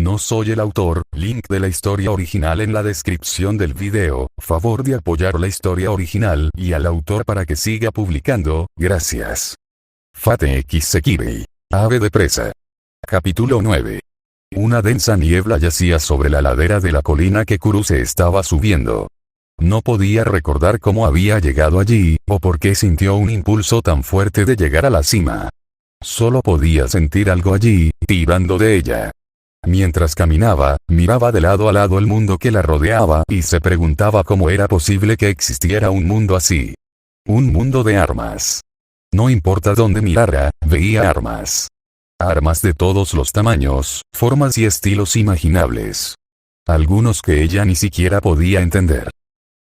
No soy el autor, link de la historia original en la descripción del video, favor de apoyar la historia original y al autor para que siga publicando, gracias. Fate X Sekirei. Ave de presa. Capítulo 9. Una densa niebla yacía sobre la ladera de la colina que Kuruse estaba subiendo. No podía recordar cómo había llegado allí, o por qué sintió un impulso tan fuerte de llegar a la cima. Solo podía sentir algo allí, tirando de ella. Mientras caminaba, miraba de lado a lado el mundo que la rodeaba y se preguntaba cómo era posible que existiera un mundo así. Un mundo de armas. No importa dónde mirara, veía armas. Armas de todos los tamaños, formas y estilos imaginables. Algunos que ella ni siquiera podía entender.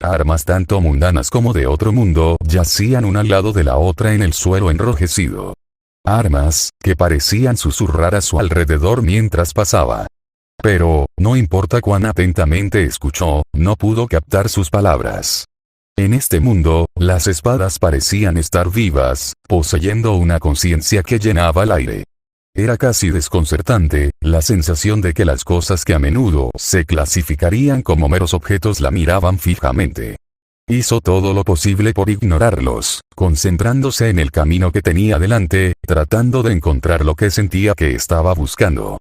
Armas tanto mundanas como de otro mundo yacían una al lado de la otra en el suelo enrojecido. Armas, que parecían susurrar a su alrededor mientras pasaba. Pero, no importa cuán atentamente escuchó, no pudo captar sus palabras. En este mundo, las espadas parecían estar vivas, poseyendo una conciencia que llenaba el aire. Era casi desconcertante, la sensación de que las cosas que a menudo se clasificarían como meros objetos la miraban fijamente. Hizo todo lo posible por ignorarlos, concentrándose en el camino que tenía delante, tratando de encontrar lo que sentía que estaba buscando.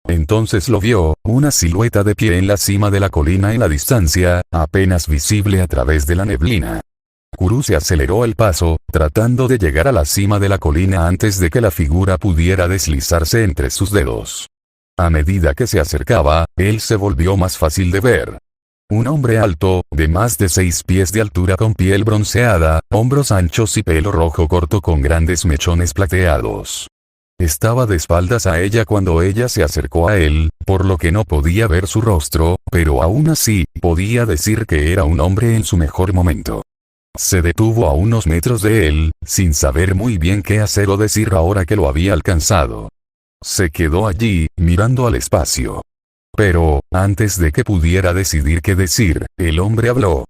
Entonces lo vio, una silueta de pie en la cima de la colina en la distancia, apenas visible a través de la neblina. Kuruse aceleró el paso, tratando de llegar a la cima de la colina antes de que la figura pudiera deslizarse entre sus dedos. A medida que se acercaba, él se volvió más fácil de ver. Un hombre alto, de más de 6 pies de altura con piel bronceada, hombros anchos y pelo rojo corto con grandes mechones plateados. Estaba de espaldas a ella cuando ella se acercó a él, por lo que no podía ver su rostro, pero aún así, podía decir que era un hombre en su mejor momento. Se detuvo a unos metros de él, sin saber muy bien qué hacer o decir ahora que lo había alcanzado. Se quedó allí, mirando al espacio. Pero, antes de que pudiera decidir qué decir, el hombre habló.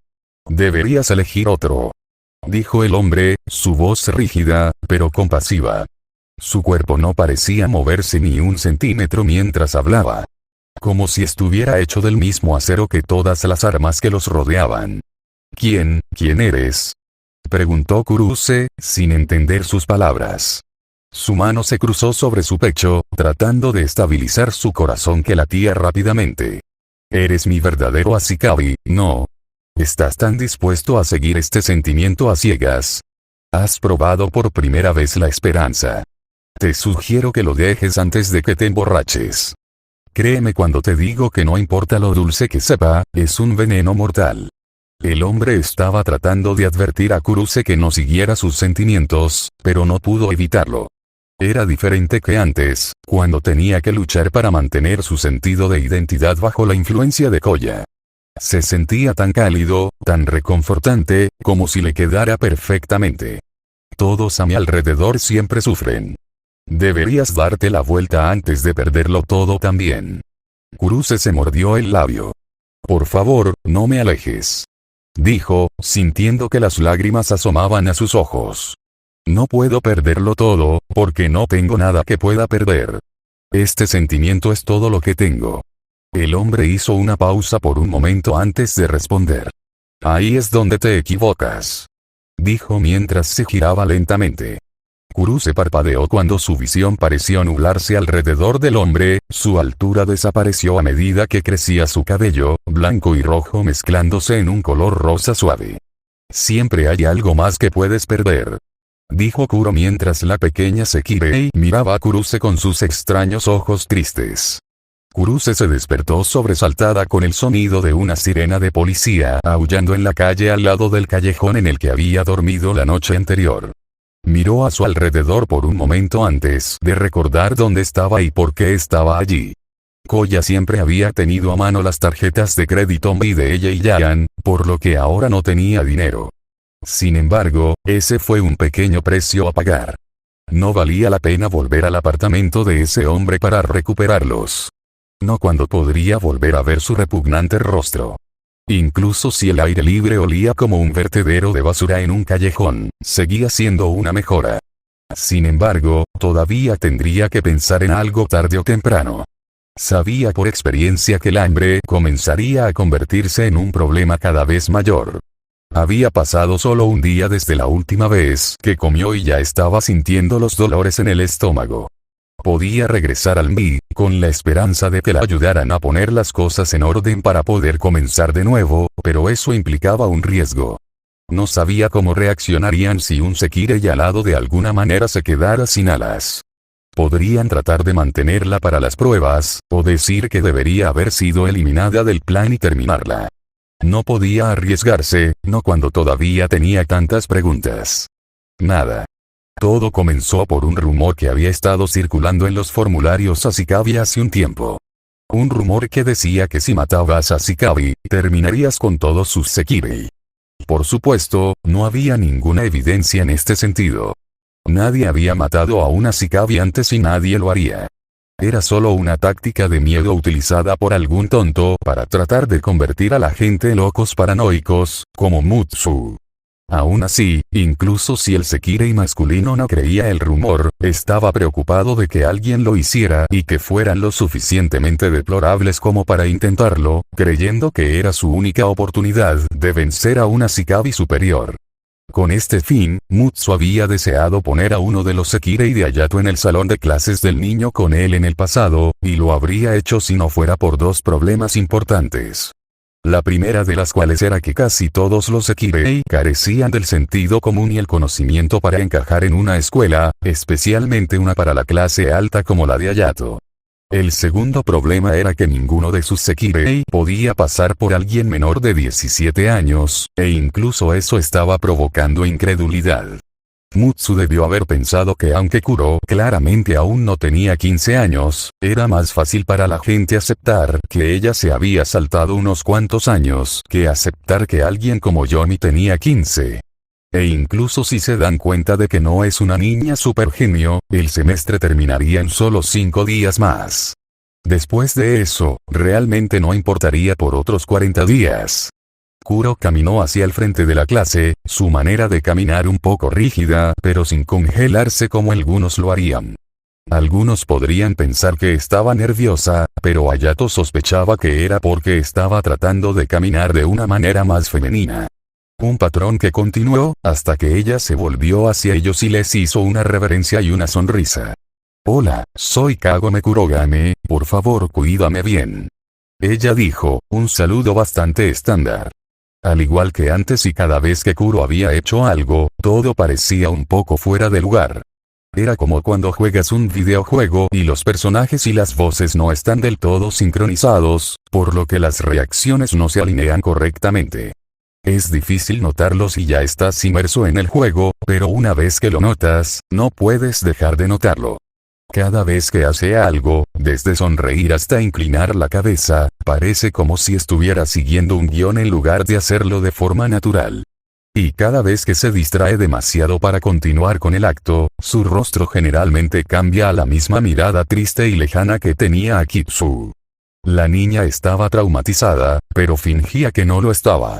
«Deberías elegir otro», dijo el hombre, su voz rígida, pero compasiva. Su cuerpo no parecía moverse ni un centímetro mientras hablaba. Como si estuviera hecho del mismo acero que todas las armas que los rodeaban. «¿Quién eres?», preguntó Kuruse, sin entender sus palabras. Su mano se cruzó sobre su pecho, tratando de estabilizar su corazón que latía rápidamente. «Eres mi verdadero Ashikabi, ¿no? ¿Estás tan dispuesto a seguir este sentimiento a ciegas? Has probado por primera vez la esperanza. Te sugiero que lo dejes antes de que te emborraches. Créeme cuando te digo que no importa lo dulce que sepa, es un veneno mortal». El hombre estaba tratando de advertir a Kuruse que no siguiera sus sentimientos, pero no pudo evitarlo. Era diferente que antes, cuando tenía que luchar para mantener su sentido de identidad bajo la influencia de Koya. Se sentía tan cálido, tan reconfortante, como si le quedara perfectamente. Todos a mi alrededor siempre sufren. Deberías darte la vuelta antes de perderlo todo también. Kuruse se mordió el labio. «Por favor, no me alejes», dijo, sintiendo que las lágrimas asomaban a sus ojos. «No puedo perderlo todo, porque no tengo nada que pueda perder. Este sentimiento es todo lo que tengo». El hombre hizo una pausa por un momento antes de responder. «Ahí es donde te equivocas», dijo mientras se giraba lentamente. Kuruse parpadeó cuando su visión pareció nublarse alrededor del hombre, su altura desapareció a medida que crecía su cabello, blanco y rojo mezclándose en un color rosa suave. «Siempre hay algo más que puedes perder», dijo Kuro mientras la pequeña Sekirei miraba a Kuruse con sus extraños ojos tristes. Kuruse se despertó sobresaltada con el sonido de una sirena de policía aullando en la calle al lado del callejón en el que había dormido la noche anterior. Miró a su alrededor por un momento antes de recordar dónde estaba y por qué estaba allí. Koya siempre había tenido a mano las tarjetas de crédito Mei de ella y Yayan, por lo que ahora no tenía dinero. Sin embargo, ese fue un pequeño precio a pagar. No valía la pena volver al apartamento de ese hombre para recuperarlos. No cuando podría volver a ver su repugnante rostro. Incluso si el aire libre olía como un vertedero de basura en un callejón, seguía siendo una mejora. Sin embargo, todavía tendría que pensar en algo tarde o temprano. Sabía por experiencia que el hambre comenzaría a convertirse en un problema cada vez mayor. Había pasado solo un día desde la última vez que comió y ya estaba sintiendo los dolores en el estómago. Podía regresar al MI, con la esperanza de que la ayudaran a poner las cosas en orden para poder comenzar de nuevo, pero eso implicaba un riesgo. No sabía cómo reaccionarían si un Sekirei alado de alguna manera se quedara sin alas. Podrían tratar de mantenerla para las pruebas, o decir que debería haber sido eliminada del plan y terminarla. No podía arriesgarse, no cuando todavía tenía tantas preguntas. Nada. Todo comenzó por un rumor que había estado circulando en los formularios Sasikabi hace un tiempo. Un rumor que decía que si matabas a Sasikabi, terminarías con todos sus Sekirei. Por supuesto, no había ninguna evidencia en este sentido. Nadie había matado a una Sasikabi antes y nadie lo haría. Era solo una táctica de miedo utilizada por algún tonto para tratar de convertir a la gente en locos paranoicos, como Mutsu. Aún así, incluso si el Sekirei masculino no creía el rumor, estaba preocupado de que alguien lo hiciera y que fueran lo suficientemente deplorables como para intentarlo, creyendo que era su única oportunidad de vencer a una Sasikabi superior. Con este fin, Mutsu había deseado poner a uno de los Sekirei de Hayato en el salón de clases del niño con él en el pasado, y lo habría hecho si no fuera por dos problemas importantes. La primera de las cuales era que casi todos los Sekirei carecían del sentido común y el conocimiento para encajar en una escuela, especialmente una para la clase alta como la de Hayato. El segundo problema era que ninguno de sus Sekirei podía pasar por alguien menor de 17 años, e incluso eso estaba provocando incredulidad. Mutsu debió haber pensado que aunque Kuro claramente aún no tenía 15 años, era más fácil para la gente aceptar que ella se había saltado unos cuantos años que aceptar que alguien como Yomi tenía 15. E incluso si se dan cuenta de que no es una niña supergenio, el semestre terminaría en solo 5 días más. Después de eso, realmente no importaría por otros 40 días. Kuro caminó hacia el frente de la clase, su manera de caminar un poco rígida, pero sin congelarse como algunos lo harían. Algunos podrían pensar que estaba nerviosa, pero Hayato sospechaba que era porque estaba tratando de caminar de una manera más femenina. Un patrón que continuó, hasta que ella se volvió hacia ellos y les hizo una reverencia y una sonrisa. «Hola, soy Kagome Kurogane, por favor cuídame bien». Ella dijo, un saludo bastante estándar. Al igual que antes y cada vez que Kuro había hecho algo, todo parecía un poco fuera de lugar. Era como cuando juegas un videojuego y los personajes y las voces no están del todo sincronizados, por lo que las reacciones no se alinean correctamente. Es difícil notarlo si ya estás inmerso en el juego, pero una vez que lo notas, no puedes dejar de notarlo. Cada vez que hace algo, desde sonreír hasta inclinar la cabeza, parece como si estuviera siguiendo un guión en lugar de hacerlo de forma natural. Y cada vez que se distrae demasiado para continuar con el acto, su rostro generalmente cambia a la misma mirada triste y lejana que tenía Akitsu. La niña estaba traumatizada, pero fingía que no lo estaba.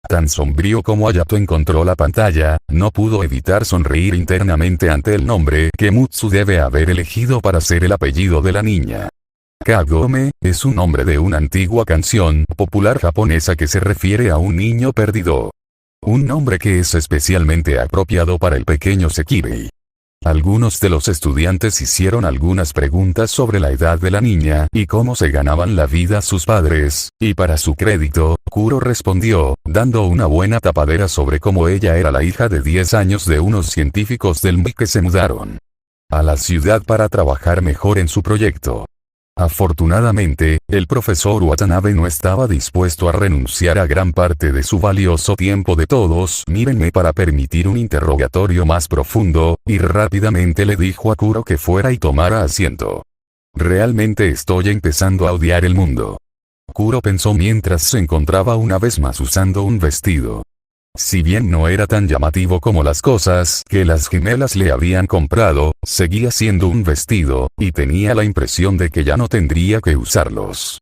Tan sombrío como Hayato encontró la pantalla, no pudo evitar sonreír internamente ante el nombre que Mutsu debe haber elegido para ser el apellido de la niña. Kagome, es un nombre de una antigua canción popular japonesa que se refiere a un niño perdido. Un nombre que es especialmente apropiado para el pequeño Sekirei. Algunos de los estudiantes hicieron algunas preguntas sobre la edad de la niña y cómo se ganaban la vida sus padres, y para su crédito, Kuro respondió, dando una buena tapadera sobre cómo ella era la hija de 10 años de unos científicos del MI que se mudaron a la ciudad para trabajar mejor en su proyecto. Afortunadamente, el profesor Watanabe no estaba dispuesto a renunciar a gran parte de su valioso tiempo de todos mírenme para permitir un interrogatorio más profundo, y rápidamente le dijo a Kuro que fuera y tomara asiento. Realmente estoy empezando a odiar el mundo. Kuro pensó mientras se encontraba una vez más usando un vestido. Si bien no era tan llamativo como las cosas que las gemelas le habían comprado, seguía siendo un vestido, y tenía la impresión de que ya no tendría que usarlos.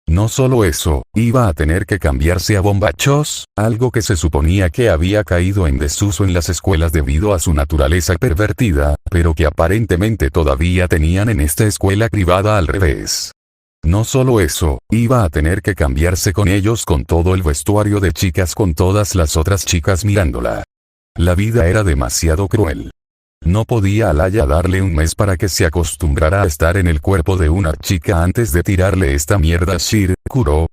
No solo eso, iba a tener que cambiarse a bombachos, algo que se suponía que había caído en desuso en las escuelas debido a su naturaleza pervertida, pero que aparentemente todavía tenían en esta escuela privada al revés. No solo eso, iba a tener que cambiarse con ellos con todo el vestuario de chicas con todas las otras chicas mirándola. La vida era demasiado cruel. No podía Alaya darle un mes para que se acostumbrara a estar en el cuerpo de una chica antes de tirarle esta mierda a Kuro.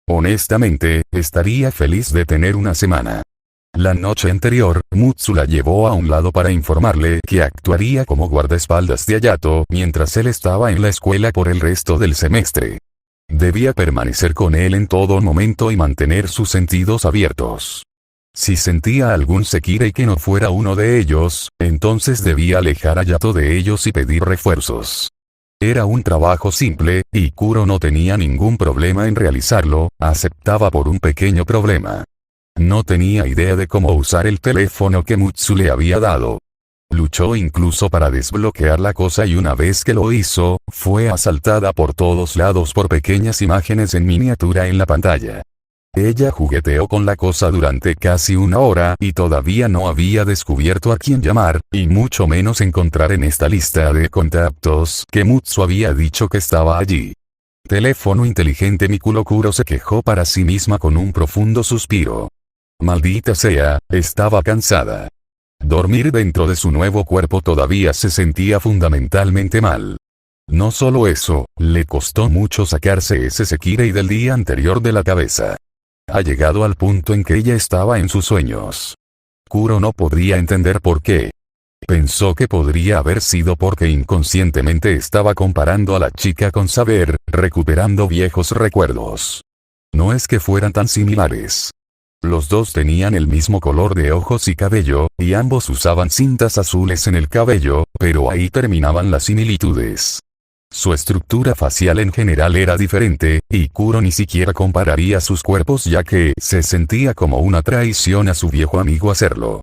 Honestamente, estaría feliz de tener una semana. La noche anterior, Mutsu la llevó a un lado para informarle que actuaría como guardaespaldas de Hayato mientras él estaba en la escuela por el resto del semestre. Debía permanecer con él en todo momento y mantener sus sentidos abiertos. Si sentía algún Sekirei que no fuera uno de ellos, entonces debía alejar a Hayato de ellos y pedir refuerzos. Era un trabajo simple, y Kuro no tenía ningún problema en realizarlo, aceptaba por un pequeño problema. No tenía idea de cómo usar el teléfono que Mutsu le había dado. Luchó incluso para desbloquear la cosa y una vez que lo hizo, fue asaltada por todos lados por pequeñas imágenes en miniatura en la pantalla. Ella jugueteó con la cosa durante casi una hora y todavía no había descubierto a quién llamar, y mucho menos encontrar en esta lista de contactos que Mutsu había dicho que estaba allí. Teléfono inteligente. Kuro se quejó para sí misma con un profundo suspiro. Maldita sea, estaba cansada. Dormir dentro de su nuevo cuerpo todavía se sentía fundamentalmente mal. No solo eso, le costó mucho sacarse ese Sekirei del día anterior de la cabeza. Ha llegado al punto en que ella estaba en sus sueños. Kuro no podría entender por qué. Pensó que podría haber sido porque inconscientemente estaba comparando a la chica con Saber, recuperando viejos recuerdos. No es que fueran tan similares. Los dos tenían el mismo color de ojos y cabello, y ambos usaban cintas azules en el cabello, pero ahí terminaban las similitudes. Su estructura facial en general era diferente, y Kuro ni siquiera compararía sus cuerpos ya que se sentía como una traición a su viejo amigo hacerlo.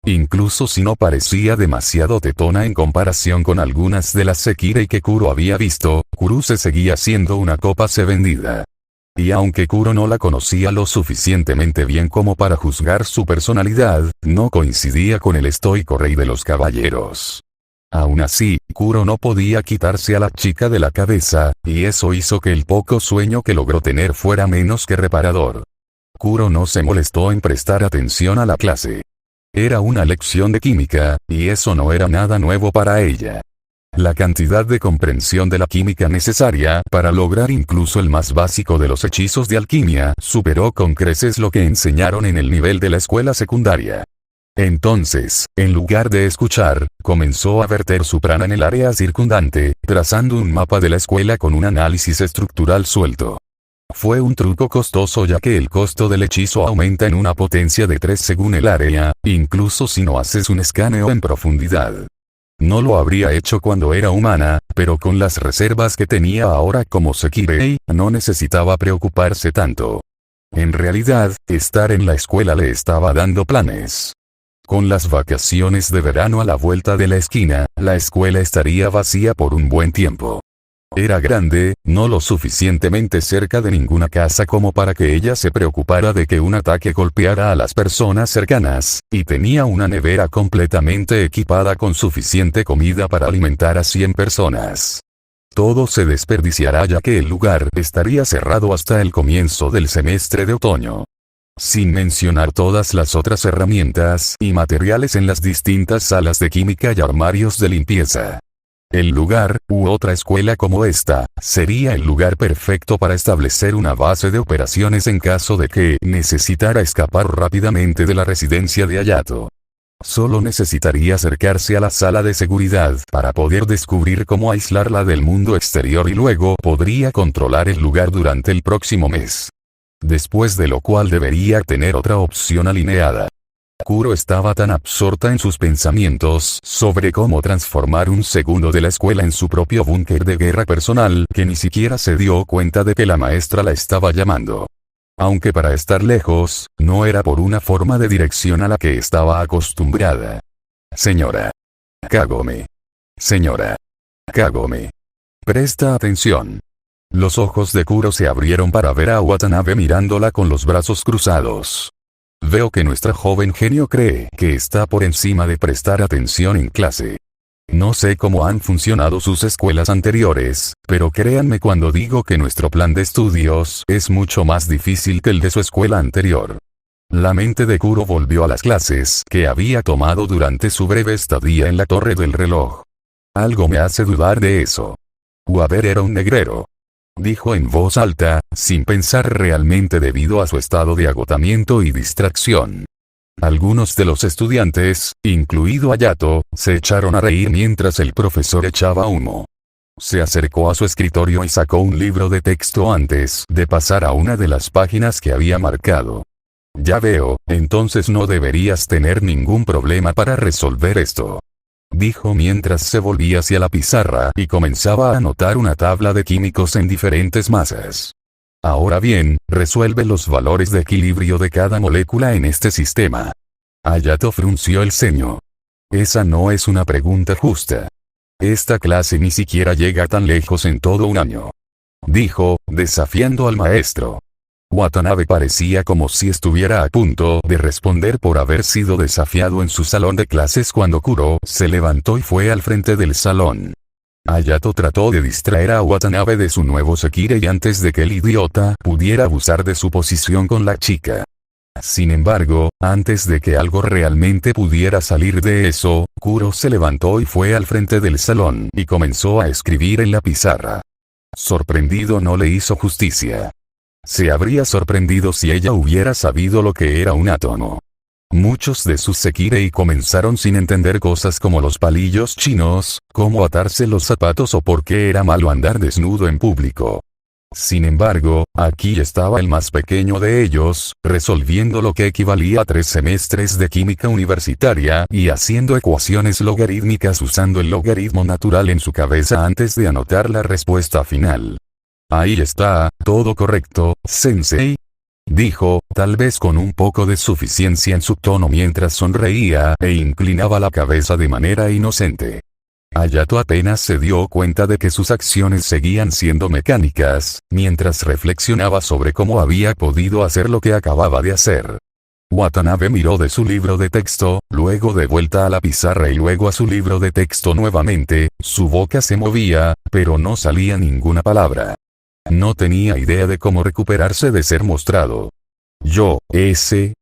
Incluso si no parecía demasiado tetona en comparación con algunas de las Sekirei que Kuro había visto, Kuruse seguía siendo una copa vendida. Y aunque Kuro no la conocía lo suficientemente bien como para juzgar su personalidad, no coincidía con el estoico rey de los caballeros. Aún así, Kuro no podía quitarse a la chica de la cabeza, y eso hizo que el poco sueño que logró tener fuera menos que reparador. Kuro no se molestó en prestar atención a la clase. Era una lección de química, y eso no era nada nuevo para ella. La cantidad de comprensión de la química necesaria para lograr incluso el más básico de los hechizos de alquimia superó con creces lo que enseñaron en el nivel de la escuela secundaria. Entonces, en lugar de escuchar, comenzó a verter su prana en el área circundante, trazando un mapa de la escuela con un análisis estructural suelto. Fue un truco costoso ya que el costo del hechizo aumenta en una potencia de 3 según el área, incluso si no haces un escaneo en profundidad. No lo habría hecho cuando era humana, pero con las reservas que tenía ahora como Sekirei, no necesitaba preocuparse tanto. En realidad, estar en la escuela le estaba dando planes. Con las vacaciones de verano a la vuelta de la esquina, la escuela estaría vacía por un buen tiempo. Era grande, no lo suficientemente cerca de ninguna casa como para que ella se preocupara de que un ataque golpeara a las personas cercanas, y tenía una nevera completamente equipada con suficiente comida para alimentar a 100 personas. Todo se desperdiciará ya que el lugar estaría cerrado hasta el comienzo del semestre de otoño. Sin mencionar todas las otras herramientas y materiales en las distintas salas de química y armarios de limpieza. El lugar, u otra escuela como esta, sería el lugar perfecto para establecer una base de operaciones en caso de que necesitara escapar rápidamente de la residencia de Hayato. Solo necesitaría acercarse a la sala de seguridad para poder descubrir cómo aislarla del mundo exterior y luego podría controlar el lugar durante el próximo mes. Después de lo cual debería tener otra opción alineada. Kuro estaba tan absorta en sus pensamientos sobre cómo transformar un segundo de la escuela en su propio búnker de guerra personal que ni siquiera se dio cuenta de que la maestra la estaba llamando. Aunque para estar lejos, no era por una forma de dirección a la que estaba acostumbrada. Señora Kagome. Señora Kagome. Presta atención. Los ojos de Kuro se abrieron para ver a Watanabe mirándola con los brazos cruzados. Veo que nuestra joven genio cree que está por encima de prestar atención en clase. No sé cómo han funcionado sus escuelas anteriores, pero créanme cuando digo que nuestro plan de estudios es mucho más difícil que el de su escuela anterior. La mente de Kuro volvió a las clases que había tomado durante su breve estadía en la torre del reloj. Algo me hace dudar de eso. Waber era un negrero. Dijo en voz alta, sin pensar realmente debido a su estado de agotamiento y distracción. Algunos de los estudiantes, incluido Hayato, se echaron a reír mientras el profesor echaba humo. Se acercó a su escritorio y sacó un libro de texto antes de pasar a una de las páginas que había marcado. Ya veo, entonces no deberías tener ningún problema para resolver esto. Dijo mientras se volvía hacia la pizarra y comenzaba a anotar una tabla de químicos en diferentes masas. Ahora bien, resuelve los valores de equilibrio de cada molécula en este sistema. Hayato frunció el ceño. Esa no es una pregunta justa. Esta clase ni siquiera llega tan lejos en todo un año. Dijo, desafiando al maestro. Watanabe parecía como si estuviera a punto de responder por haber sido desafiado en su salón de clases cuando Kuro se levantó y fue al frente del salón. Hayato trató de distraer a Watanabe de su nuevo Sekirei antes de que el idiota pudiera abusar de su posición con la chica. Sin embargo, antes de que algo realmente pudiera salir de eso, Kuro se levantó y fue al frente del salón y comenzó a escribir en la pizarra. Sorprendido no le hizo justicia. Se habría sorprendido si ella hubiera sabido lo que era un átomo. Muchos de sus Sekirei comenzaron sin entender cosas como los palillos chinos, cómo atarse los zapatos o por qué era malo andar desnudo en público. Sin embargo, aquí estaba el más pequeño de ellos, resolviendo lo que equivalía a 3 semestres de química universitaria y haciendo ecuaciones logarítmicas usando el logaritmo natural en su cabeza antes de anotar la respuesta final. Ahí está, todo correcto, sensei. Dijo, tal vez con un poco de suficiencia en su tono mientras sonreía e inclinaba la cabeza de manera inocente. Hayato apenas se dio cuenta de que sus acciones seguían siendo mecánicas, mientras reflexionaba sobre cómo había podido hacer lo que acababa de hacer. Watanabe miró de su libro de texto, luego de vuelta a la pizarra y luego a su libro de texto nuevamente, su boca se movía, pero no salía ninguna palabra. No tenía idea de cómo recuperarse de ser mostrado.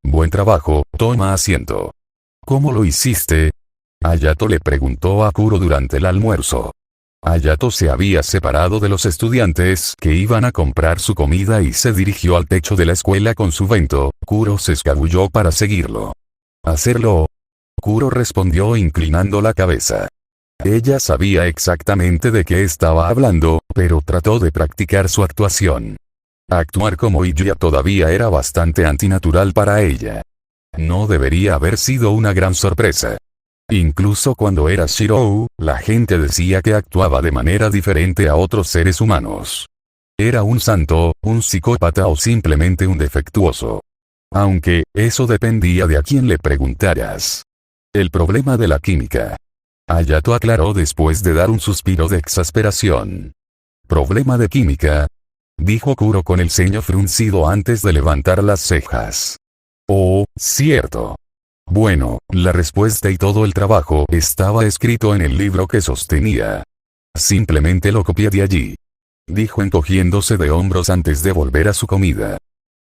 Buen trabajo, toma asiento. ¿Cómo lo hiciste? Hayato le preguntó a Kuro durante el almuerzo. Hayato se había separado de los estudiantes que iban a comprar su comida y se dirigió al techo de la escuela con su bento. Kuro se escabulló para seguirlo. ¿Hacerlo? Kuro respondió inclinando la cabeza. Ella sabía exactamente de qué estaba hablando, pero trató de practicar su actuación. Actuar como Iuya todavía era bastante antinatural para ella. No debería haber sido una gran sorpresa. Incluso cuando era Shirou, la gente decía que actuaba de manera diferente a otros seres humanos. Era un santo, un psicópata o simplemente un defectuoso. Aunque, eso dependía de a quién le preguntaras. El problema de la química. Hayato aclaró después de dar un suspiro de exasperación. ¿Problema de química? Dijo Kuro con el ceño fruncido antes de levantar las cejas. Oh, cierto. Bueno, la respuesta y todo el trabajo estaba escrito en el libro que sostenía. Simplemente lo copié de allí. Dijo encogiéndose de hombros antes de volver a su comida.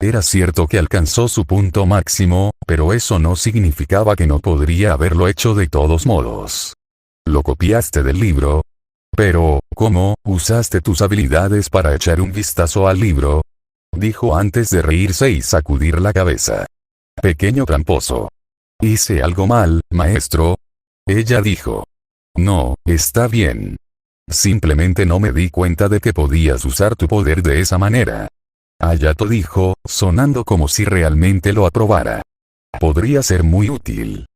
Era cierto que alcanzó su punto máximo, pero eso no significaba que no podría haberlo hecho de todos modos. ¿Lo copiaste del libro? Pero, ¿cómo usaste tus habilidades para echar un vistazo al libro? Dijo antes de reírse y sacudir la cabeza. Pequeño tramposo. ¿Hice algo mal, maestro? Ella dijo. No, está bien. Simplemente no me di cuenta de que podías usar tu poder de esa manera. Hayato dijo, sonando como si realmente lo aprobara. Podría ser muy útil.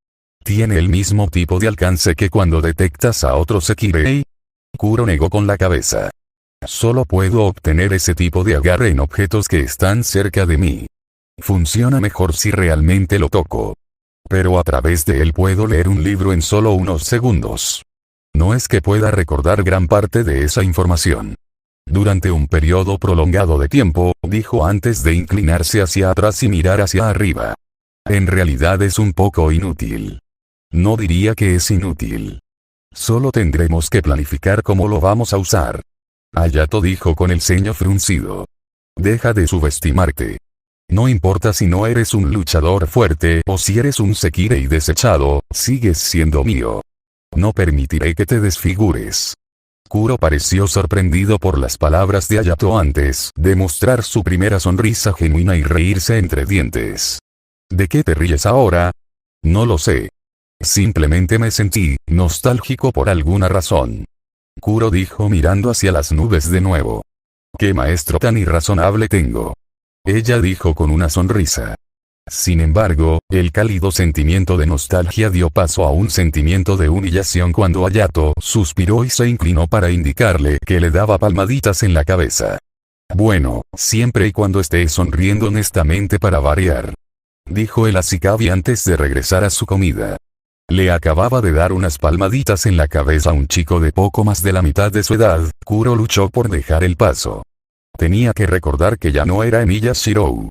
¿Tiene el mismo tipo de alcance que cuando detectas a otros Sekirei? Kuro negó con la cabeza. Solo puedo obtener ese tipo de agarre en objetos que están cerca de mí. Funciona mejor si realmente lo toco. Pero a través de él puedo leer un libro en solo unos segundos. No es que pueda recordar gran parte de esa información. Durante un periodo prolongado de tiempo, dijo antes de inclinarse hacia atrás y mirar hacia arriba. En realidad es un poco inútil. No diría que es inútil. Solo tendremos que planificar cómo lo vamos a usar. Hayato dijo con el ceño fruncido. Deja de subestimarte. No importa si no eres un luchador fuerte o si eres un Sekirei desechado, sigues siendo mío. No permitiré que te desfigures. Kuro pareció sorprendido por las palabras de Hayato antes de mostrar su primera sonrisa genuina y reírse entre dientes. ¿De qué te ríes ahora? No lo sé. Simplemente me sentí nostálgico por alguna razón. Kuro dijo mirando hacia las nubes de nuevo. ¿Qué maestro tan irrazonable tengo? Ella dijo con una sonrisa. Sin embargo, el cálido sentimiento de nostalgia dio paso a un sentimiento de humillación cuando Hayato suspiró y se inclinó para indicarle que le daba palmaditas en la cabeza. Bueno, siempre y cuando esté sonriendo honestamente para variar. Dijo el Ashikabi antes de regresar a su comida. Le acababa de dar unas palmaditas en la cabeza a un chico de poco más de la mitad de su edad. Kuro luchó por dejar el paso. Tenía que recordar que ya no era Emiya Shirou.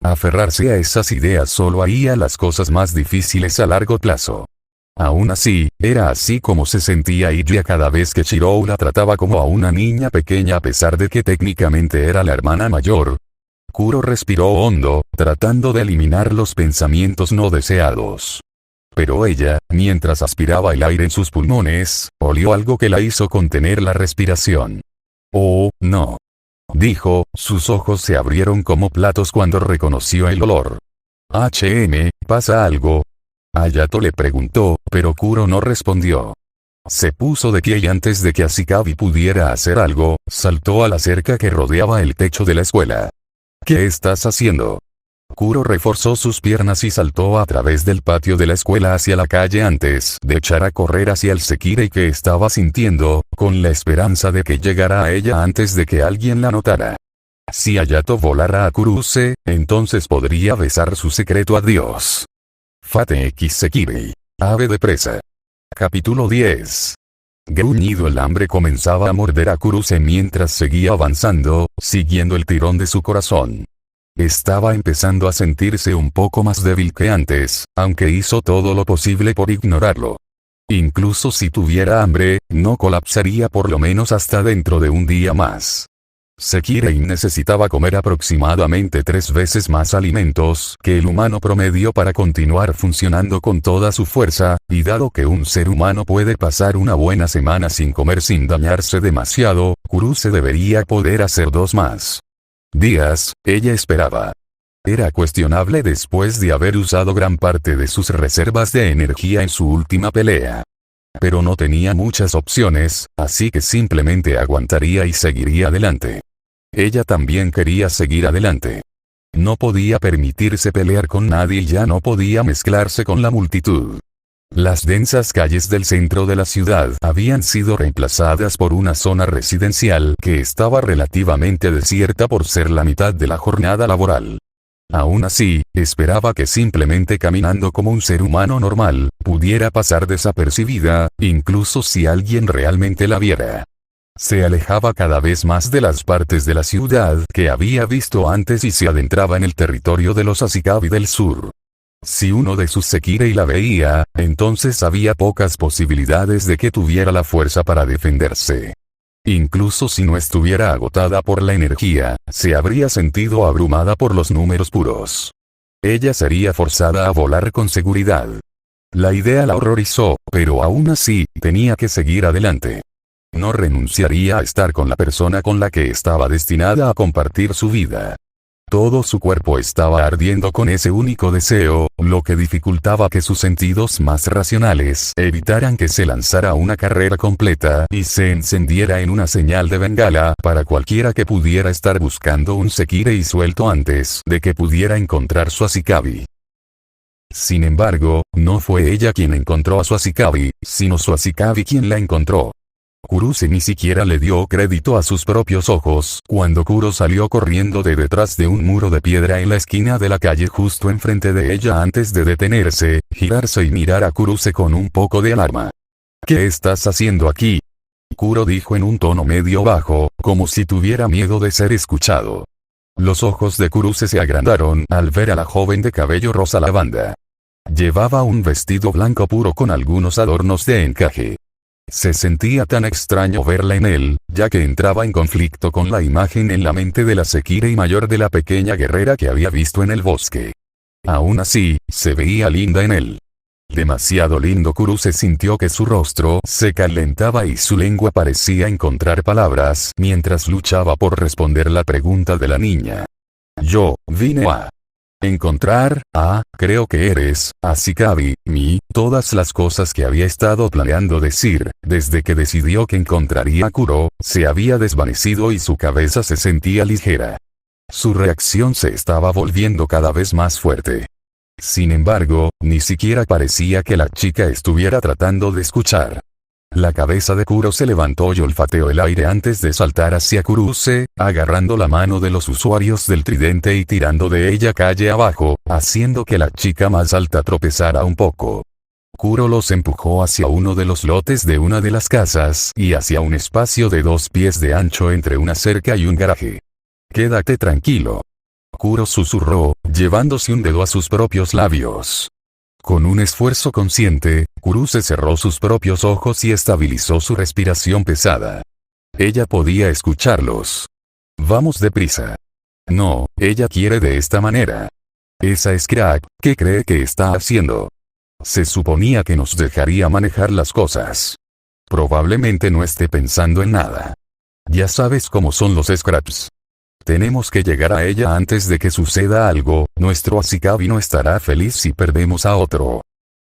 Aferrarse a esas ideas solo haría las cosas más difíciles a largo plazo. Aún así, era así como se sentía Iya cada vez que Shirou la trataba como a una niña pequeña a pesar de que técnicamente era la hermana mayor. Kuro respiró hondo, tratando de eliminar los pensamientos no deseados. Pero ella, mientras aspiraba el aire en sus pulmones, olió algo que la hizo contener la respiración. «Oh, no», dijo, sus ojos se abrieron como platos cuando reconoció el olor. ¿Pasa algo?», Hayato le preguntó, pero Kuro no respondió. Se puso de pie y antes de que Ashikabi pudiera hacer algo, saltó a la cerca que rodeaba el techo de la escuela. «¿Qué estás haciendo?». Kuro reforzó sus piernas y saltó a través del patio de la escuela hacia la calle antes de echar a correr hacia el Sekirei que estaba sintiendo, con la esperanza de que llegara a ella antes de que alguien la notara. Si Hayato volara a Kuruse, entonces podría besar su secreto adiós. Fate X Sekirei. Ave de presa. Capítulo 10. Gruñido el hambre comenzaba a morder a Kuruse mientras seguía avanzando, siguiendo el tirón de su corazón. Estaba empezando a sentirse un poco más débil que antes, aunque hizo todo lo posible por ignorarlo. Incluso si tuviera hambre, no colapsaría por lo menos hasta dentro de un día más. Sekirei necesitaba comer aproximadamente 3 veces más alimentos que el humano promedio para continuar funcionando con toda su fuerza, y dado que un ser humano puede pasar una buena semana sin comer sin dañarse demasiado, Kuruse debería poder hacer 2 más. Días, ella esperaba. Era cuestionable después de haber usado gran parte de sus reservas de energía en su última pelea. Pero no tenía muchas opciones, así que simplemente aguantaría y seguiría adelante. Ella también quería seguir adelante. No podía permitirse pelear con nadie y ya no podía mezclarse con la multitud. Las densas calles del centro de la ciudad habían sido reemplazadas por una zona residencial que estaba relativamente desierta por ser la mitad de la jornada laboral. Aún así, esperaba que simplemente caminando como un ser humano normal, pudiera pasar desapercibida, incluso si alguien realmente la viera. Se alejaba cada vez más de las partes de la ciudad que había visto antes y se adentraba en el territorio de los Ashikabi del sur. Si uno de sus Sekirei la veía, entonces había pocas posibilidades de que tuviera la fuerza para defenderse. Incluso si no estuviera agotada por la energía, se habría sentido abrumada por los números puros. Ella sería forzada a volar con seguridad. La idea la horrorizó, pero aún así, tenía que seguir adelante. No renunciaría a estar con la persona con la que estaba destinada a compartir su vida. Todo su cuerpo estaba ardiendo con ese único deseo, lo que dificultaba que sus sentidos más racionales evitaran que se lanzara una carrera completa y se encendiera en una señal de bengala para cualquiera que pudiera estar buscando un Sekirei suelto antes de que pudiera encontrar su Ashikabi. Sin embargo, no fue ella quien encontró a su Ashikabi, sino su Ashikabi quien la encontró. Kuruse ni siquiera le dio crédito a sus propios ojos cuando Kuro salió corriendo de detrás de un muro de piedra en la esquina de la calle justo enfrente de ella antes de detenerse, girarse y mirar a Kuruse con un poco de alarma. ¿Qué estás haciendo aquí?, Kuro dijo en un tono medio bajo, como si tuviera miedo de ser escuchado. Los ojos de Kuruse se agrandaron al ver a la joven de cabello rosa lavanda. Llevaba un vestido blanco puro con algunos adornos de encaje. Se sentía tan extraño verla en él, ya que entraba en conflicto con la imagen en la mente de la Sekirei mayor de la pequeña guerrera que había visto en el bosque. Aún así, se veía linda en él. Demasiado lindo. Kuruse sintió que su rostro se calentaba y su lengua parecía encontrar palabras mientras luchaba por responder la pregunta de la niña. Yo vine a encontrar, creo que eres, Ashikabi, todas las cosas que había estado planeando decir, desde que decidió que encontraría a Kuro, se había desvanecido y su cabeza se sentía ligera. Su reacción se estaba volviendo cada vez más fuerte. Sin embargo, ni siquiera parecía que la chica estuviera tratando de escuchar. La cabeza de Kuro se levantó y olfateó el aire antes de saltar hacia Kuruse, agarrando la mano de los usuarios del tridente y tirando de ella calle abajo, haciendo que la chica más alta tropezara un poco. Kuro los empujó hacia uno de los lotes de una de las casas y hacia un espacio de 2 pies de ancho entre una cerca y un garaje. Quédate tranquilo. Kuro susurró, llevándose un dedo a sus propios labios. Con un esfuerzo consciente, Kuruse cerró sus propios ojos y estabilizó su respiración pesada. Ella podía escucharlos. Vamos deprisa. No, ella quiere de esta manera. Esa es Crack, ¿qué cree que está haciendo? Se suponía que nos dejaría manejar las cosas. Probablemente no esté pensando en nada. Ya sabes cómo son los Scraps. Tenemos que llegar a ella antes de que suceda algo, nuestro Ashikabi no estará feliz si perdemos a otro.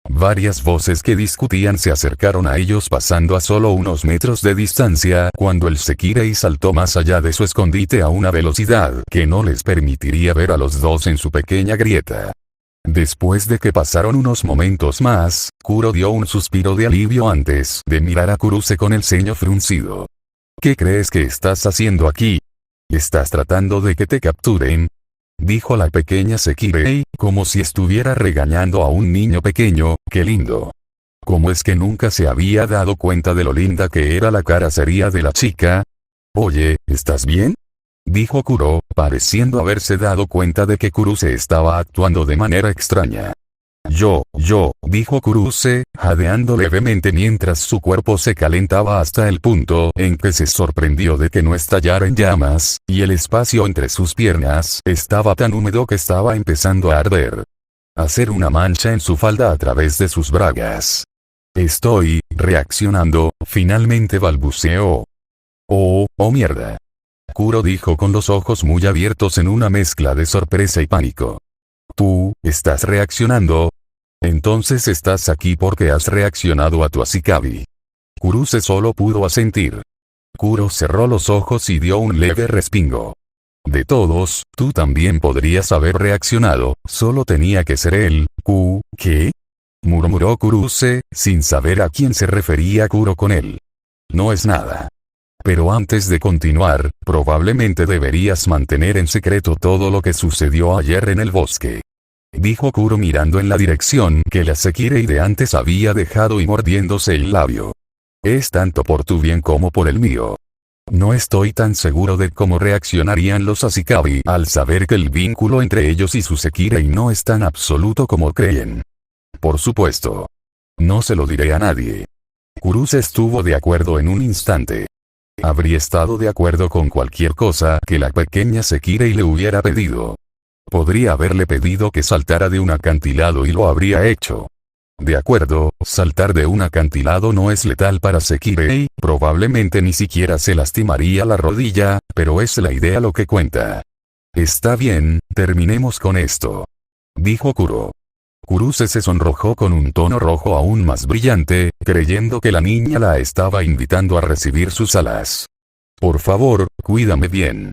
Varias voces que discutían se acercaron a ellos pasando a solo unos metros de distancia cuando el Sekirei saltó más allá de su escondite a una velocidad que no les permitiría ver a los dos en su pequeña grieta. Después de que pasaron unos momentos más, Kuro dio un suspiro de alivio antes de mirar a Kuruse con el ceño fruncido. ¿Qué crees que estás haciendo aquí? ¿Estás tratando de que te capturen? Dijo la pequeña Sekirei, como si estuviera regañando a un niño pequeño. ¡Qué lindo! ¿Cómo es que nunca se había dado cuenta de lo linda que era la cara seria de la chica? Oye, ¿estás bien? Dijo Kuro, pareciendo haberse dado cuenta de que Kuruse estaba actuando de manera extraña. Yo, dijo Kuruse, jadeando levemente mientras su cuerpo se calentaba hasta el punto en que se sorprendió de que no estallara en llamas, y el espacio entre sus piernas estaba tan húmedo que estaba empezando a arder. Hacer una mancha en su falda a través de sus bragas. Estoy reaccionando, finalmente balbuceó. Oh mierda. Kuro dijo con los ojos muy abiertos en una mezcla de sorpresa y pánico. ¿Tú estás reaccionando? Entonces estás aquí porque has reaccionado a tu Ashikabi. Kuruse solo pudo asentir. Kuro cerró los ojos y dio un leve respingo. De todos, tú también podrías haber reaccionado, solo tenía que ser él. ¿Qué? Murmuró Kuruse, sin saber a quién se refería Kuro con él. No es nada. Pero antes de continuar, probablemente deberías mantener en secreto todo lo que sucedió ayer en el bosque. Dijo Kuro mirando en la dirección que la Sekirei de antes había dejado y mordiéndose el labio. Es tanto por tu bien como por el mío. No estoy tan seguro de cómo reaccionarían los Ashikabi al saber que el vínculo entre ellos y su Sekirei no es tan absoluto como creen. Por supuesto. No se lo diré a nadie. Kuruse estuvo de acuerdo en un instante. Habría estado de acuerdo con cualquier cosa que la pequeña Sekirei le hubiera pedido. Podría haberle pedido que saltara de un acantilado y lo habría hecho. De acuerdo, saltar de un acantilado no es letal para Sekirei, probablemente ni siquiera se lastimaría la rodilla, pero es la idea lo que cuenta. Está bien, terminemos con esto. Dijo Kuro. Kuruse se sonrojó con un tono rojo aún más brillante, creyendo que la niña la estaba invitando a recibir sus alas. Por favor, cuídame bien.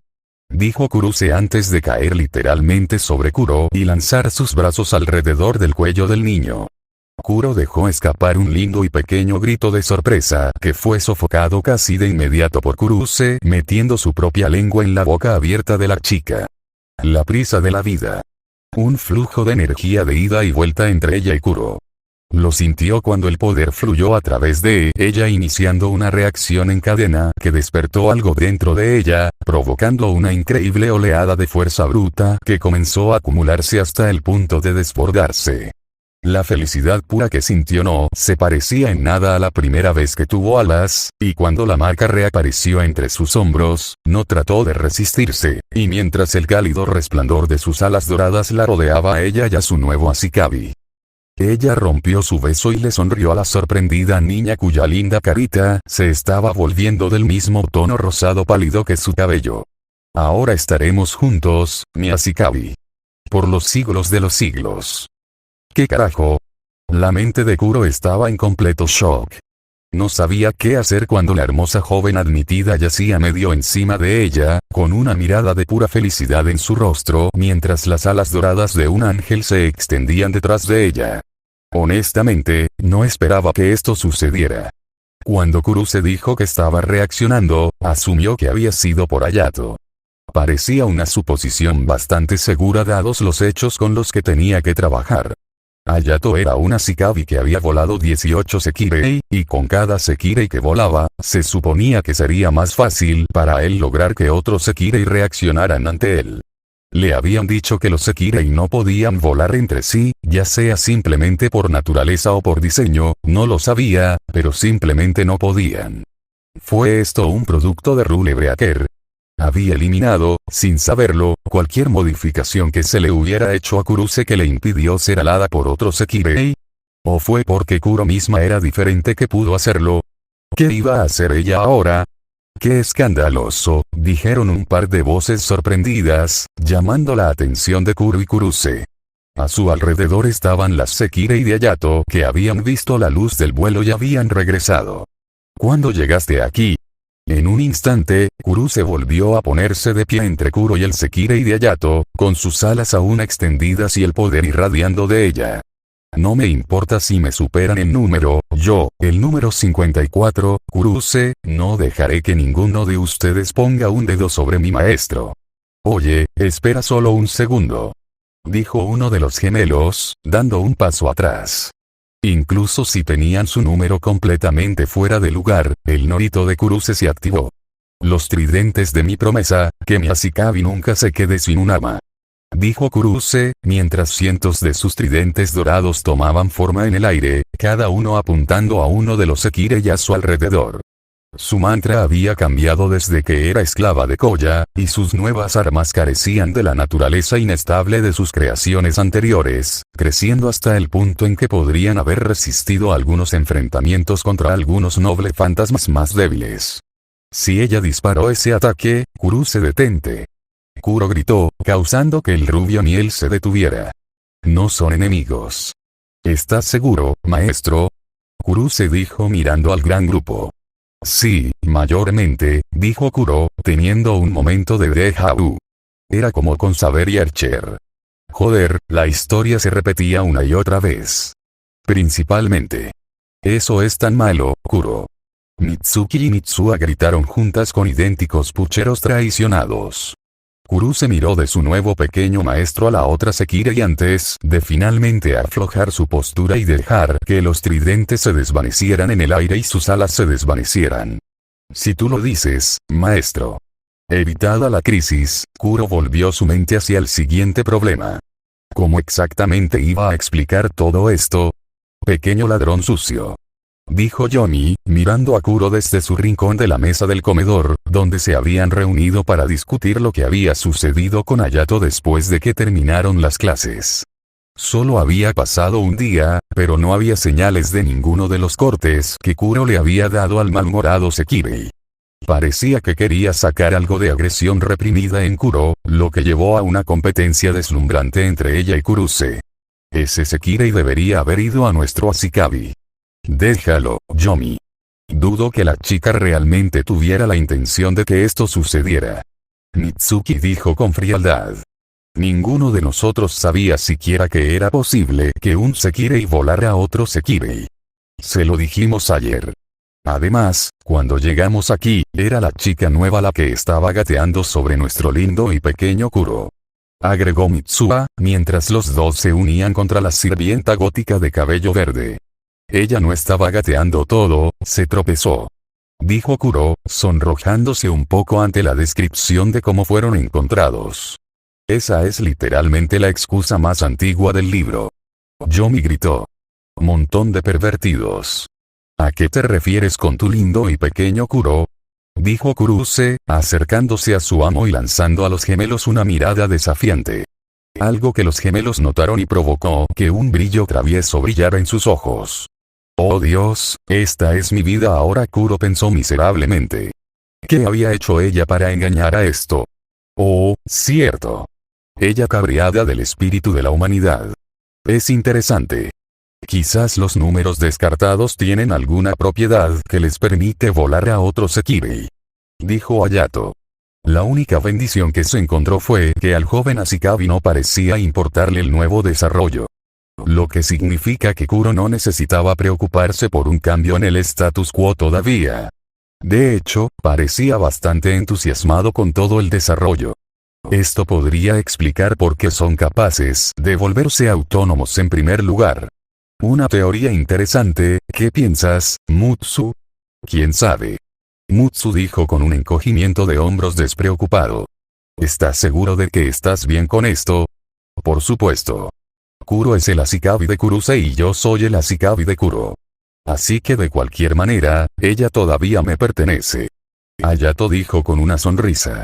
Dijo Kuruse antes de caer literalmente sobre Kuro y lanzar sus brazos alrededor del cuello del niño. Kuro dejó escapar un lindo y pequeño grito de sorpresa que fue sofocado casi de inmediato por Kuruse metiendo su propia lengua en la boca abierta de la chica. La prisa de la vida. Un flujo de energía de ida y vuelta entre ella y Kuro. Lo sintió cuando el poder fluyó a través de ella iniciando una reacción en cadena que despertó algo dentro de ella, provocando una increíble oleada de fuerza bruta que comenzó a acumularse hasta el punto de desbordarse. La felicidad pura que sintió no se parecía en nada a la primera vez que tuvo alas, y cuando la marca reapareció entre sus hombros, no trató de resistirse, y mientras el cálido resplandor de sus alas doradas la rodeaba a ella y a su nuevo Ashikabi. Ella rompió su beso y le sonrió a la sorprendida niña cuya linda carita se estaba volviendo del mismo tono rosado pálido que su cabello. Ahora estaremos juntos, mi Ashikabi. Por los siglos de los siglos. ¿Qué carajo? La mente de Kuro estaba en completo shock. No sabía qué hacer cuando la hermosa joven admitida yacía medio encima de ella, con una mirada de pura felicidad en su rostro mientras las alas doradas de un ángel se extendían detrás de ella. Honestamente, no esperaba que esto sucediera. Cuando Kuro se dijo que estaba reaccionando, asumió que había sido por Hayato. Parecía una suposición bastante segura dados los hechos con los que tenía que trabajar. Hayato era una Ashikabi que había volado 18 Sekirei, y con cada Sekirei que volaba, se suponía que sería más fácil para él lograr que otros Sekirei reaccionaran ante él. Le habían dicho que los Sekirei no podían volar entre sí, ya sea simplemente por naturaleza o por diseño, no lo sabía, pero simplemente no podían. ¿Fue esto un producto de Rule Breaker? Había eliminado, sin saberlo, cualquier modificación que se le hubiera hecho a Kuruse que le impidió ser alada por otro Sekirei. ¿O fue porque Kuro misma era diferente que pudo hacerlo? ¿Qué iba a hacer ella ahora? ¡Qué escandaloso!, dijeron un par de voces sorprendidas, llamando la atención de Kuro y Kuruse. A su alrededor estaban las Sekirei de Hayato que habían visto la luz del vuelo y habían regresado. ¿Cuándo llegaste aquí? En un instante, Kuruse volvió a ponerse de pie entre Kuro y el Sekirei de Hayato, con sus alas aún extendidas y el poder irradiando de ella. No me importa si me superan en número, yo, el número 54, Kuruse, no dejaré que ninguno de ustedes ponga un dedo sobre mi maestro. Oye, espera solo un segundo. Dijo uno de los gemelos, dando un paso atrás. Incluso si tenían su número completamente fuera de lugar, el norito de Kuruse se activó. Los tridentes de mi promesa, que mi Ashikabi nunca se quede sin un ama. Dijo Kuruse, mientras cientos de sus tridentes dorados tomaban forma en el aire, cada uno apuntando a uno de los Sekirei a su alrededor. Su mantra había cambiado desde que era esclava de Koya, y sus nuevas armas carecían de la naturaleza inestable de sus creaciones anteriores, creciendo hasta el punto en que podrían haber resistido algunos enfrentamientos contra algunos nobles fantasmas más débiles. Si ella disparó ese ataque, Kuruse detente. Kuro gritó, causando que el rubio Niel se detuviera. No son enemigos. ¿Estás seguro, maestro? Kuruse dijo mirando al gran grupo. Sí, mayormente, dijo Kuro, teniendo un momento de déjà vu. Era como con Saber y Archer. Joder, la historia se repetía una y otra vez. Principalmente. Eso es tan malo, Kuro. Mitsuki y Mitsuha gritaron juntas con idénticos pucheros traicionados. Kuruse miró de su nuevo pequeño maestro a la otra Sekirei antes de finalmente aflojar su postura y dejar que los tridentes se desvanecieran en el aire y sus alas se desvanecieran. Si tú lo dices, maestro. Evitada la crisis, Kuro volvió su mente hacia el siguiente problema. ¿Cómo exactamente iba a explicar todo esto? Pequeño ladrón sucio. Dijo Yomi, mirando a Kuro desde su rincón de la mesa del comedor, donde se habían reunido para discutir lo que había sucedido con Hayato después de que terminaron las clases. Solo había pasado un día, pero no había señales de ninguno de los cortes que Kuro le había dado al malhumorado Sekirei. Parecía que quería sacar algo de agresión reprimida en Kuro, lo que llevó a una competencia deslumbrante entre ella y Kuruse. Ese Sekirei debería haber ido a nuestro Ashikabi. Déjalo, Yomi. Dudo que la chica realmente tuviera la intención de que esto sucediera. Mitsuki dijo con frialdad. Ninguno de nosotros sabía siquiera que era posible que un Sekirei volara a otro Sekirei. Se lo dijimos ayer. Además, cuando llegamos aquí, era la chica nueva la que estaba gateando sobre nuestro lindo y pequeño Kuro. Agregó Mitsuha, mientras los dos se unían contra la sirvienta gótica de cabello verde. Ella no estaba gateando todo, se tropezó. Dijo Kuro, sonrojándose un poco ante la descripción de cómo fueron encontrados. Esa es literalmente la excusa más antigua del libro. Yomi gritó. Montón de pervertidos. ¿A qué te refieres con tu lindo y pequeño Kuro? Dijo Kuruse, acercándose a su amo y lanzando a los gemelos una mirada desafiante. Algo que los gemelos notaron y provocó que un brillo travieso brillara en sus ojos. Oh Dios, esta es mi vida ahora, Kuro pensó miserablemente. ¿Qué había hecho ella para engañar a esto? Oh, cierto. Ella cabreada del espíritu de la humanidad. Es interesante. Quizás los números descartados tienen alguna propiedad que les permite volar a otros Sekirei. Dijo Hayato. La única bendición que se encontró fue que al joven Ashikabi no parecía importarle el nuevo desarrollo. Lo que significa que Kuro no necesitaba preocuparse por un cambio en el status quo todavía. De hecho, parecía bastante entusiasmado con todo el desarrollo. Esto podría explicar por qué son capaces de volverse autónomos en primer lugar. Una teoría interesante, ¿qué piensas, Mutsu? ¿Quién sabe? Mutsu dijo con un encogimiento de hombros despreocupado. ¿Estás seguro de que estás bien con esto? Por supuesto. Kuro es el Ashikabi de Kuruse y yo soy el Ashikabi de Kuro. Así que de cualquier manera, ella todavía me pertenece. Hayato dijo con una sonrisa.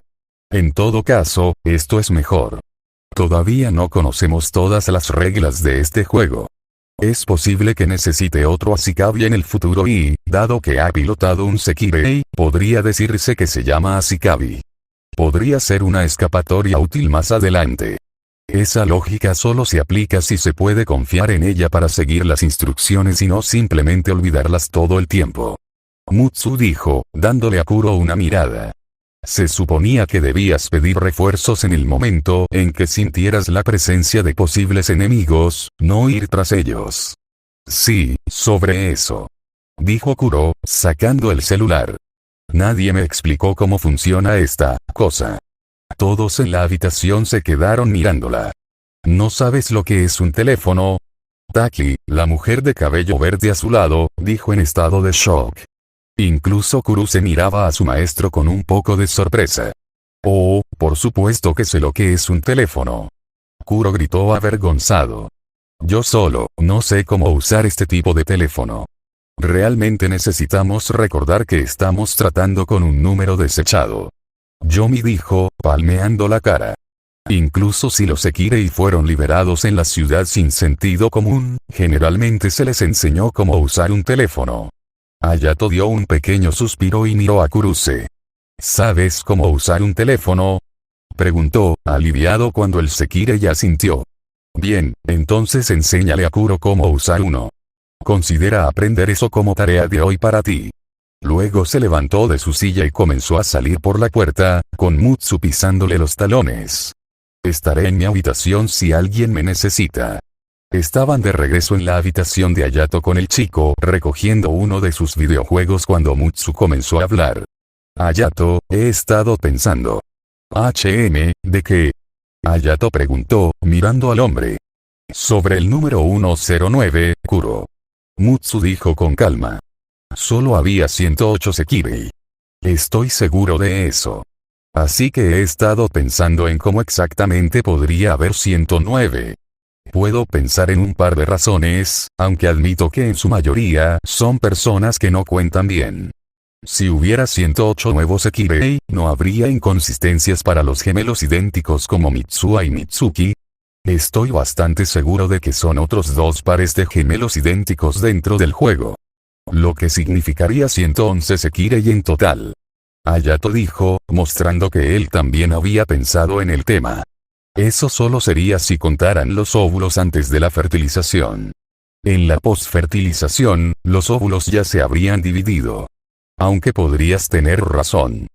En todo caso, esto es mejor. Todavía no conocemos todas las reglas de este juego. Es posible que necesite otro Ashikabi en el futuro y, dado que ha pilotado un Sekirei, podría decirse que se llama Ashikabi. Podría ser una escapatoria útil más adelante. Esa lógica solo se aplica si se puede confiar en ella para seguir las instrucciones y no simplemente olvidarlas todo el tiempo. Mutsu dijo, dándole a Kuro una mirada. Se suponía que debías pedir refuerzos en el momento en que sintieras la presencia de posibles enemigos, no ir tras ellos. Sí, sobre eso. Dijo Kuro, sacando el celular. Nadie me explicó cómo funciona esta cosa. Todos en la habitación se quedaron mirándola. ¿No sabes lo que es un teléfono? Taki, la mujer de cabello verde azulado, dijo en estado de shock. Incluso Kuruse miraba a su maestro con un poco de sorpresa. Oh, por supuesto que sé lo que es un teléfono. Kuro gritó avergonzado. Yo solo, no sé cómo usar este tipo de teléfono. Realmente necesitamos recordar que estamos tratando con un número desechado. Yomi dijo, palmeando la cara. Incluso si los Sekirei fueron liberados en la ciudad sin sentido común, generalmente se les enseñó cómo usar un teléfono. Hayato dio un pequeño suspiro y miró a Kuruse. ¿Sabes cómo usar un teléfono? Preguntó, aliviado cuando el Sekirei asintió. Bien, entonces enséñale a Kuro cómo usar uno. Considera aprender eso como tarea de hoy para ti. Luego se levantó de su silla y comenzó a salir por la puerta, con Mutsu pisándole los talones. Estaré en mi habitación si alguien me necesita. Estaban de regreso en la habitación de Hayato con el chico, recogiendo uno de sus videojuegos cuando Mutsu comenzó a hablar. Hayato, he estado pensando. ¿De qué? Hayato preguntó, mirando al hombre. Sobre el número 109, Kuro. Mutsu dijo con calma. Solo había 108 Sekirei. Estoy seguro de eso. Así que he estado pensando en cómo exactamente podría haber 109. Puedo pensar en un par de razones, aunque admito que en su mayoría son personas que no cuentan bien. Si hubiera 108 nuevos Sekirei, ¿no habría inconsistencias para los gemelos idénticos como Mitsuha y Mitsuki? Estoy bastante seguro de que son otros dos pares de gemelos idénticos dentro del juego. Lo que significaría 111 Sekirei en total. Hayato dijo, mostrando que él también había pensado en el tema. Eso solo sería si contaran los óvulos antes de la fertilización. En la posfertilización, los óvulos ya se habrían dividido. Aunque podrías tener razón.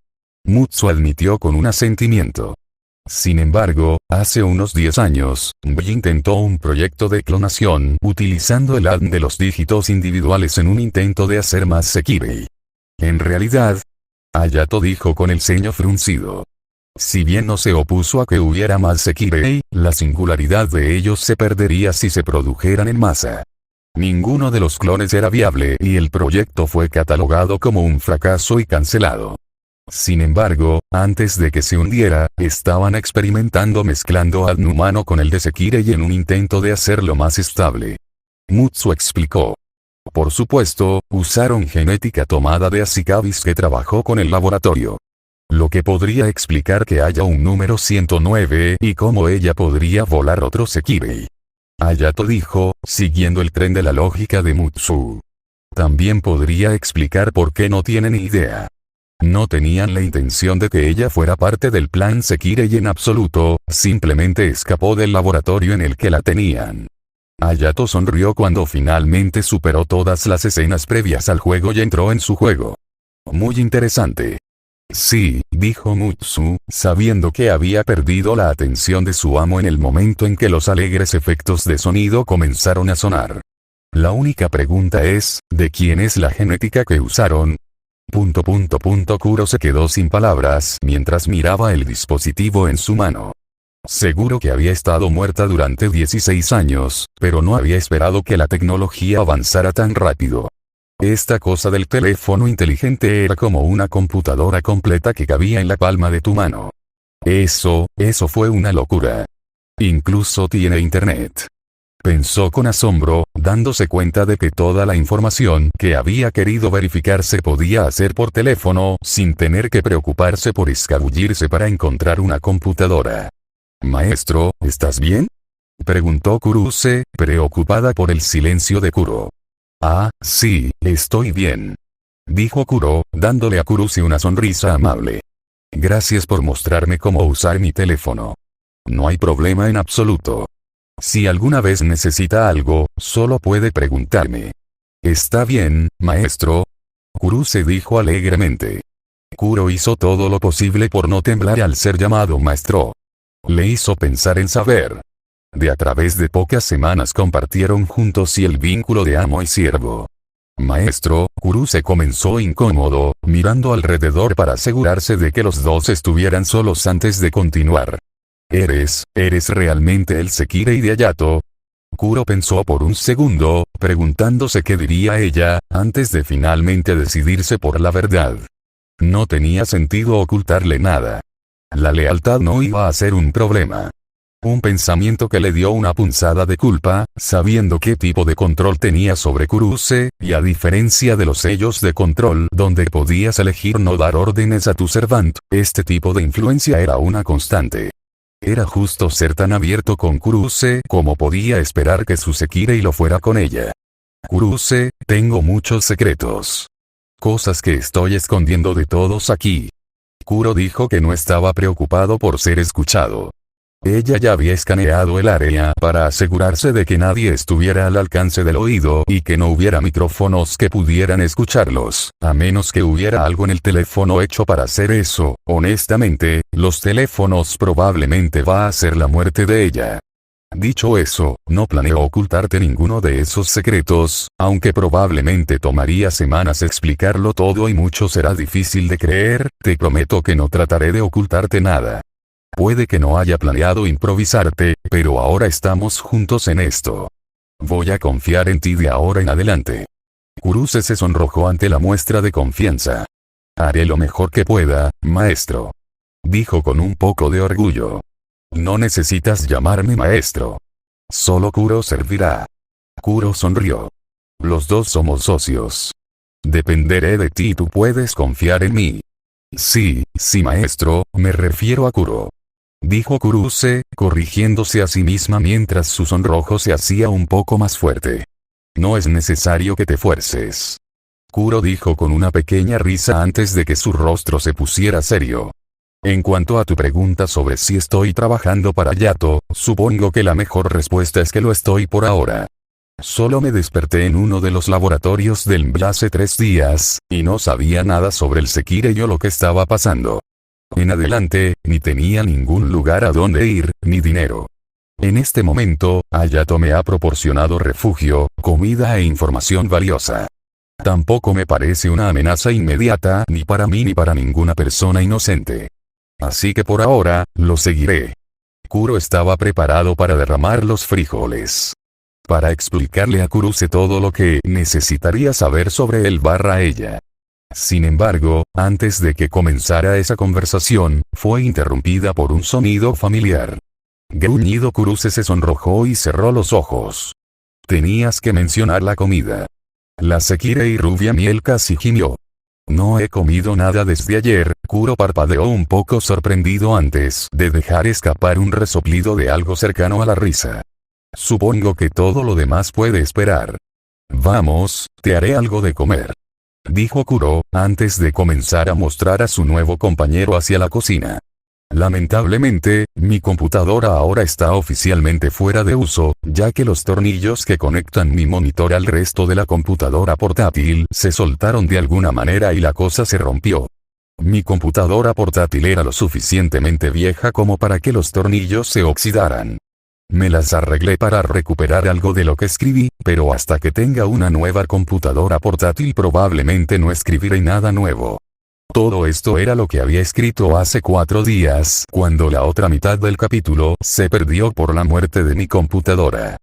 Mutsu admitió con un asentimiento. Sin embargo, hace unos 10 años, Bai intentó un proyecto de clonación utilizando el ADN de los dígitos individuales en un intento de hacer más Sekirei. En realidad, Hayato dijo con el ceño fruncido. Si bien no se opuso a que hubiera más Sekirei, la singularidad de ellos se perdería si se produjeran en masa. Ninguno de los clones era viable y el proyecto fue catalogado como un fracaso y cancelado. Sin embargo, antes de que se hundiera, estaban experimentando mezclando al humano con el de Sekirei en un intento de hacerlo más estable. Mutsu explicó. Por supuesto, usaron genética tomada de Ashikavis que trabajó con el laboratorio. Lo que podría explicar que haya un número 109 y cómo ella podría volar otro Sekirei. Hayato dijo, siguiendo el tren de la lógica de Mutsu. También podría explicar por qué no tienen idea. No tenían la intención de que ella fuera parte del plan Sekirei en absoluto, simplemente escapó del laboratorio en el que la tenían. Hayato sonrió cuando finalmente superó todas las escenas previas al juego y entró en su juego. Muy interesante. Sí, dijo Mutsu, sabiendo que había perdido la atención de su amo en el momento en que los alegres efectos de sonido comenzaron a sonar. La única pregunta es, ¿de quién es la genética que usaron? Kuro se quedó sin palabras mientras miraba el dispositivo en su mano. Seguro que había estado muerta durante 16 años, pero no había esperado que la tecnología avanzara tan rápido. Esta cosa del teléfono inteligente era como una computadora completa que cabía en la palma de tu mano. Eso fue una locura. Incluso tiene internet. Pensó con asombro, dándose cuenta de que toda la información que había querido verificar se podía hacer por teléfono sin tener que preocuparse por escabullirse para encontrar una computadora. «Maestro, ¿estás bien?», preguntó Kuruse, preocupada por el silencio de Kuro. «Ah, sí, estoy bien», dijo Kuro, dándole a Kuruse una sonrisa amable. «Gracias por mostrarme cómo usar mi teléfono. No hay problema en absoluto. Si alguna vez necesita algo, solo puede preguntarme». «Está bien, maestro», Kuruse dijo alegremente. Kuro hizo todo lo posible por no temblar al ser llamado maestro. Le hizo pensar en saber. De a través de pocas semanas compartieron juntos y el vínculo de amo y siervo. «Maestro», Kuruse comenzó incómodo, mirando alrededor para asegurarse de que los dos estuvieran solos antes de continuar. ¿Eres realmente el Sekirei de Hayato?», Kuro pensó por un segundo, preguntándose qué diría ella, antes de finalmente decidirse por la verdad. No tenía sentido ocultarle nada. La lealtad no iba a ser un problema. Un pensamiento que le dio una punzada de culpa, sabiendo qué tipo de control tenía sobre Kuruse, y a diferencia de los sellos de control donde podías elegir no dar órdenes a tu servant, este tipo de influencia era una constante. Era justo ser tan abierto con Kuruse como podía esperar que su Sekirei lo fuera con ella. «Kuruse, tengo muchos secretos. Cosas que estoy escondiendo de todos aquí». Kuro dijo que no estaba preocupado por ser escuchado. Ella ya había escaneado el área para asegurarse de que nadie estuviera al alcance del oído y que no hubiera micrófonos que pudieran escucharlos, a menos que hubiera algo en el teléfono hecho para hacer eso. Honestamente, los teléfonos probablemente va a ser la muerte de ella. Dicho eso, no planeo ocultarte ninguno de esos secretos, aunque probablemente tomaría semanas explicarlo todo y mucho será difícil de creer, te prometo que no trataré de ocultarte nada. Puede que no haya planeado improvisarte, pero ahora estamos juntos en esto. Voy a confiar en ti de ahora en adelante. Kuruse se sonrojó ante la muestra de confianza. Haré lo mejor que pueda, maestro. Dijo con un poco de orgullo. No necesitas llamarme maestro. Solo Kuro servirá. Kuro sonrió. Los dos somos socios. Dependeré de ti y tú puedes confiar en mí. Sí, maestro, me refiero a Kuro. Dijo Kuruse, corrigiéndose a sí misma mientras su sonrojo se hacía un poco más fuerte. No es necesario que te fuerces. Kuro dijo con una pequeña risa antes de que su rostro se pusiera serio. En cuanto a tu pregunta sobre si estoy trabajando para Hayato, supongo que la mejor respuesta es que lo estoy por ahora. Solo me desperté en uno de los laboratorios del MBL hace 3 días, y no sabía nada sobre el Sekirei o lo que estaba pasando. En adelante, ni tenía ningún lugar a donde ir, ni dinero. En este momento, Hayato me ha proporcionado refugio, comida e información valiosa. Tampoco me parece una amenaza inmediata ni para mí ni para ninguna persona inocente. Así que por ahora, lo seguiré. Kuro estaba preparado para derramar los frijoles. Para explicarle a Kuruse todo lo que necesitaría saber sobre él ella. Sin embargo, antes de que comenzara esa conversación, fue interrumpida por un sonido familiar. Gruñido Kuruse se sonrojó y cerró los ojos. Tenías que mencionar la comida. La Sekire y rubia miel casi gimió. No he comido nada desde ayer. Kuro parpadeó un poco sorprendido antes de dejar escapar un resoplido de algo cercano a la risa. Supongo que todo lo demás puede esperar. Vamos, te haré algo de comer, dijo Kuro, antes de comenzar a mostrar a su nuevo compañero hacia la cocina. Lamentablemente, mi computadora ahora está oficialmente fuera de uso, ya que los tornillos que conectan mi monitor al resto de la computadora portátil se soltaron de alguna manera y la cosa se rompió. Mi computadora portátil era lo suficientemente vieja como para que los tornillos se oxidaran. Me las arreglé para recuperar algo de lo que escribí, pero hasta que tenga una nueva computadora portátil probablemente no escribiré nada nuevo. Todo esto era lo que había escrito hace 4 días, cuando la otra mitad del capítulo se perdió por la muerte de mi computadora.